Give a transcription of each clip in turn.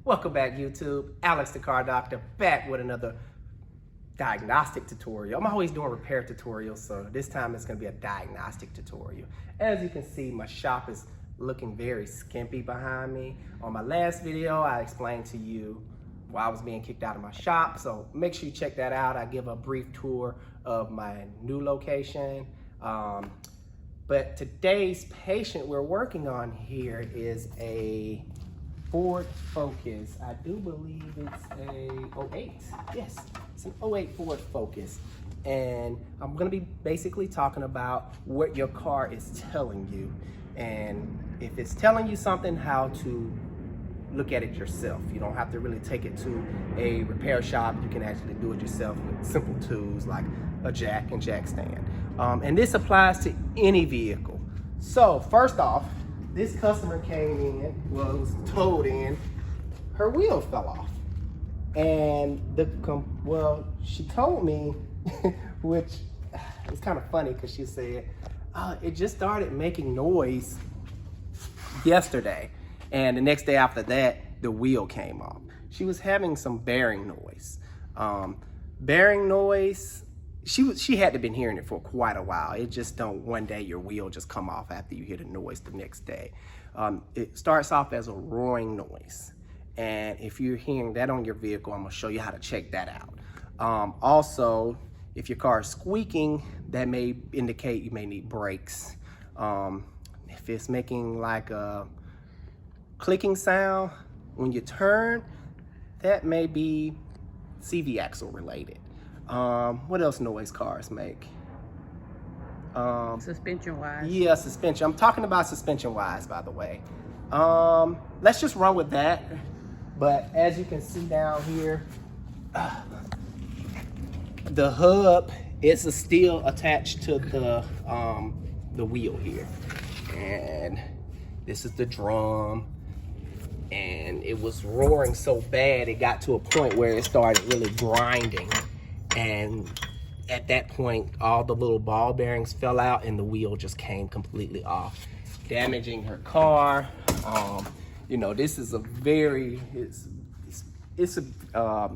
Welcome back, YouTube. Alex the Car Doctor back with another diagnostic tutorial. I'm always doing repair tutorials, so this time it's going to be a diagnostic tutorial. As you can see, my shop is looking very skimpy behind me. On my last video, I explained to you why I was being kicked out of my shop, so make sure you check that out. I give a brief tour of my new location. But today's patient we're working on here is a Ford Focus. I do believe it's a 08. Yes, it's an 08 Ford Focus. And I'm gonna be basically talking about what your car is telling you. And if it's telling you something, how to look at it yourself. You don't have to really take it to a repair shop. You can actually do it yourself with simple tools like a jack and jack stand. And this applies to any vehicle. So first off, this customer came in, well, it was towed in, her wheel fell off. And she told me, which is kind of funny because she said, it just started making noise yesterday. And the next day after that, the wheel came off. She was having some bearing noise. Bearing noise, she had to been hearing it for quite a while. It just don't, one day your wheel just come off after you hear the noise the next day. It starts off as a roaring noise. And if you're hearing that on your vehicle, I'm gonna show you how to check that out. Also, if your car is squeaking, that may indicate you may need brakes. If it's making like a clicking sound when you turn, that may be CV axle related. What else noise cars make? Suspension wise. Yeah, suspension. I'm talking about suspension wise, by the way. Let's just run with that. But as you can see down here, the hub is still attached to the wheel here. And this is the drum. And it was roaring so bad, it got to a point where it started really grinding. And at that point, all the little ball bearings fell out and the wheel just came completely off, damaging her car. You know, this is a very, it's a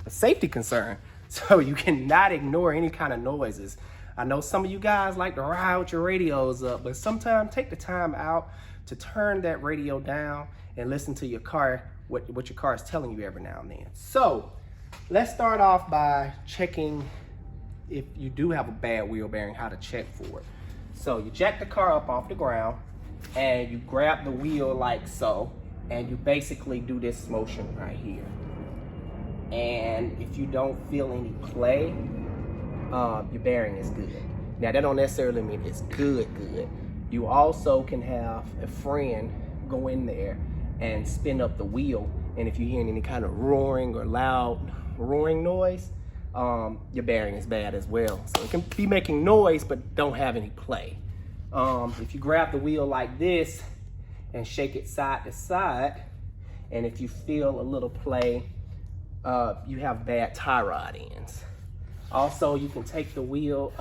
safety concern. So you cannot ignore any kind of noises. I know some of you guys like to ride with your radios up, but sometimes take the time out to turn that radio down and listen to your car, what your car is telling you every now and then. So let's start off by checking if you do have a bad wheel bearing, how to check for it. So you jack the car up off the ground and you grab the wheel like so, and you basically do this motion right here. And if you don't feel any play, your bearing is good. Now that don't necessarily mean it's good. You also can have a friend go in there and spin up the wheel, and if you're hearing any kind of roaring or loud roaring noise, your bearing is bad as well. So it can be making noise but don't have any play. If you grab the wheel like this and shake it side to side, and if you feel a little play, you have bad tie rod ends. Also, you can take the wheel,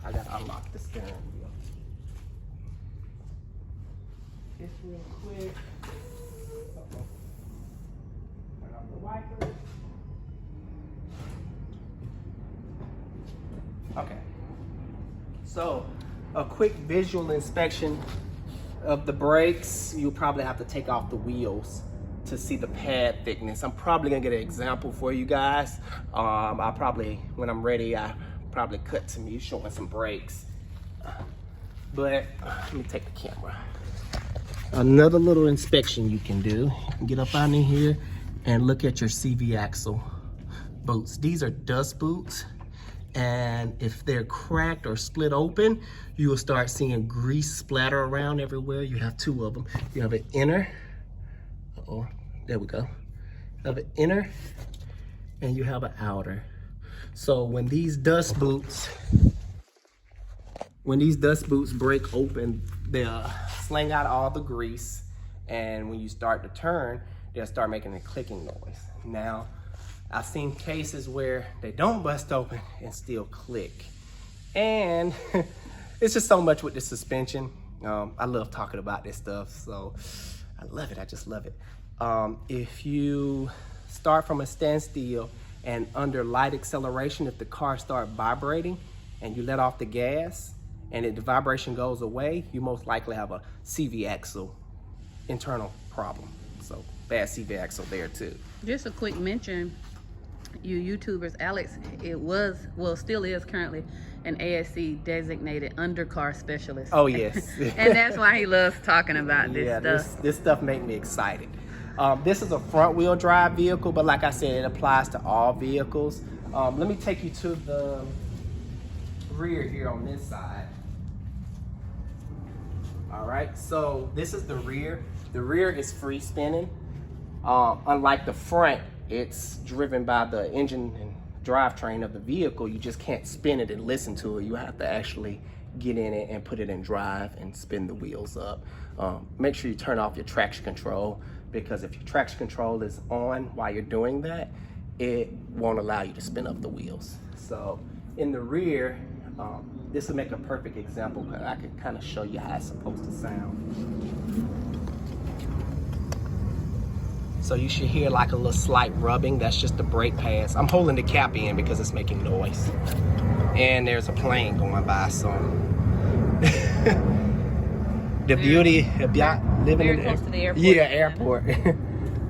I gotta unlock the steering wheel. Just real quick. Turn off the wipers. Okay. So, a quick visual inspection of the brakes. You'll probably have to take off the wheels to see the pad thickness. I'm probably gonna get an example for you guys. I'll probably, when I'm ready, I probably cut to me showing some brakes. But let me take the camera. Another little inspection you can do. You can get up out in here and look at your CV axle boots. These are dust boots. And if they're cracked or split open, you will start seeing grease splatter around everywhere. You have two of them. You have an inner, there we go. You have an inner and you have an outer. So when these dust boots break open, they'll sling out all the grease, and when you start to turn, they'll start making a clicking noise. Now, I've seen cases where they don't bust open and still click. And it's just so much with the suspension. I love talking about this stuff, so I love it, I just love it. If you start from a standstill and under light acceleration, if the car starts vibrating and you let off the gas and the vibration goes away, you most likely have a CV axle internal problem. So bad CV axle there too. Just a quick mention, you YouTubers, Alex, still is currently an ASC designated undercar specialist. Oh yes. And that's why he loves talking about this stuff. This stuff makes me excited. This is a front wheel drive vehicle, but like I said, it applies to all vehicles. Let me take you to the rear here on this side. All right, so this is the rear. The rear is free spinning. Unlike the front, it's driven by the engine and drivetrain of the vehicle. You just can't spin it and listen to it. You have to actually get in it and put it in drive and spin the wheels up. Make sure you turn off your traction control, because if your traction control is on while you're doing that, it won't allow you to spin up the wheels. So in the rear, this will make a perfect example, because I can kind of show you how it's supposed to sound. So you should hear like a little slight rubbing. That's just the brake pads. I'm holding the cap in because it's making noise. And there's a plane going by, so. The beauty of y'all living in close to the airport. Yeah, airport.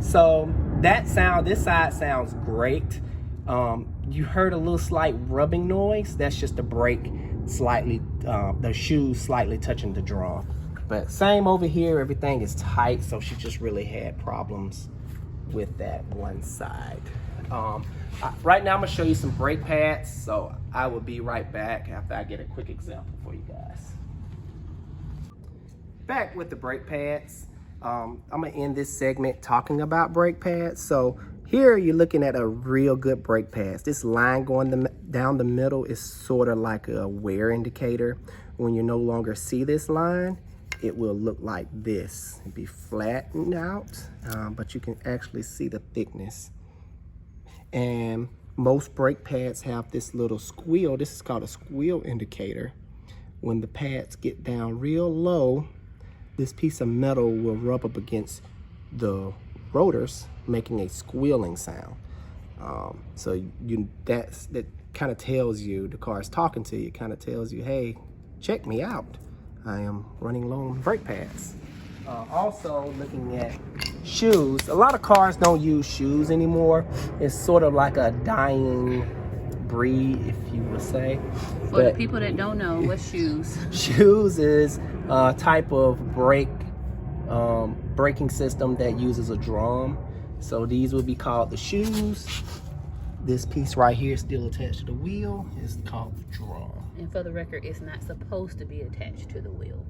So that sound, this side sounds great. You heard a little slight rubbing noise. That's just the brake slightly, the shoes slightly touching the drum. But same over here, everything is tight, so she just really had problems with that one side. Right now I'm gonna show you some brake pads, so I will be right back after I get a quick example for you guys. Back with the brake pads. I'm gonna end this segment talking about brake pads. So here you're looking at a real good brake pads. This line going down the middle is sort of like a wear indicator. When you no longer see this line, it will look like this. It'll be flattened out, but you can actually see the thickness. And most brake pads have this little squeal. This is called a squeal indicator. When the pads get down real low, this piece of metal will rub up against the rotors, making a squealing sound. So that kind of tells you, the car is talking to you, kind of tells you, hey, check me out. I am running low on brake pads. Also looking at shoes. A lot of cars don't use shoes anymore. It's sort of like a dying breed, if you would say. For the people that don't know, what's shoes? Shoes is a type of braking system that uses a drum. So these would be called the shoes. This piece right here still attached to the wheel is called the drum. And for the record, it's not supposed to be attached to the wheel.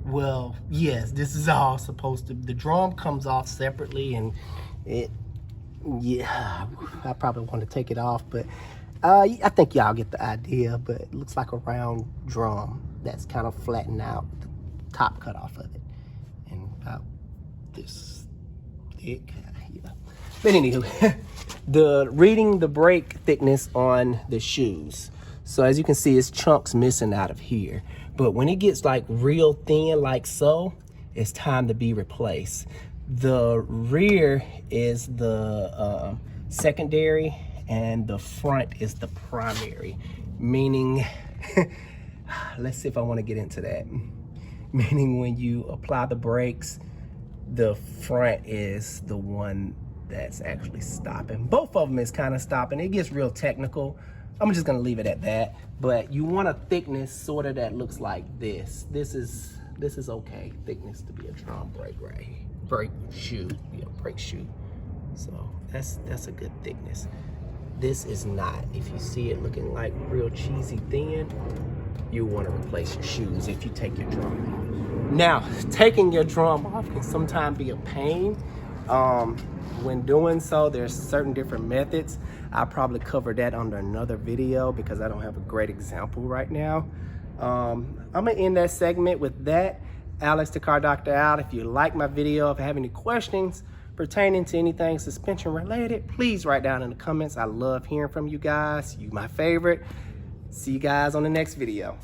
Well, yes, this is all supposed to, the drum comes off separately, and yeah, I probably want to take it off, but I think y'all get the idea. But it looks like a round drum that's kind of flattened out, the top cut off of it, and about this thick. Yeah. But anywho, reading the brake thickness on the shoes. So as you can see, it's chunks missing out of here. But when it gets like real thin like so, it's time to be replaced. The rear is the secondary and the front is the primary. Meaning, let's see if I want to get into that. Meaning when you apply the brakes, the front is the one that's actually stopping. Both of them is kind of stopping. It gets real technical. I'm just gonna leave it at that. But you want a thickness sort of that looks like this. This is okay thickness to be a drum brake brake shoe, brake shoe. So that's a good thickness. This is not. If you see it looking like real cheesy thin, you want to replace your shoes if you take your drum off. Now, taking your drum off can sometimes be a pain. When doing so, there's certain different methods. I'll probably cover that under another video because I don't have a great example right now. I'm gonna end that segment with that. Alex the Car Doctor out. If you like my video, if you have any questions pertaining to anything suspension related, please write down in the comments. I love hearing from you guys. You my favorite. See you guys on the next video.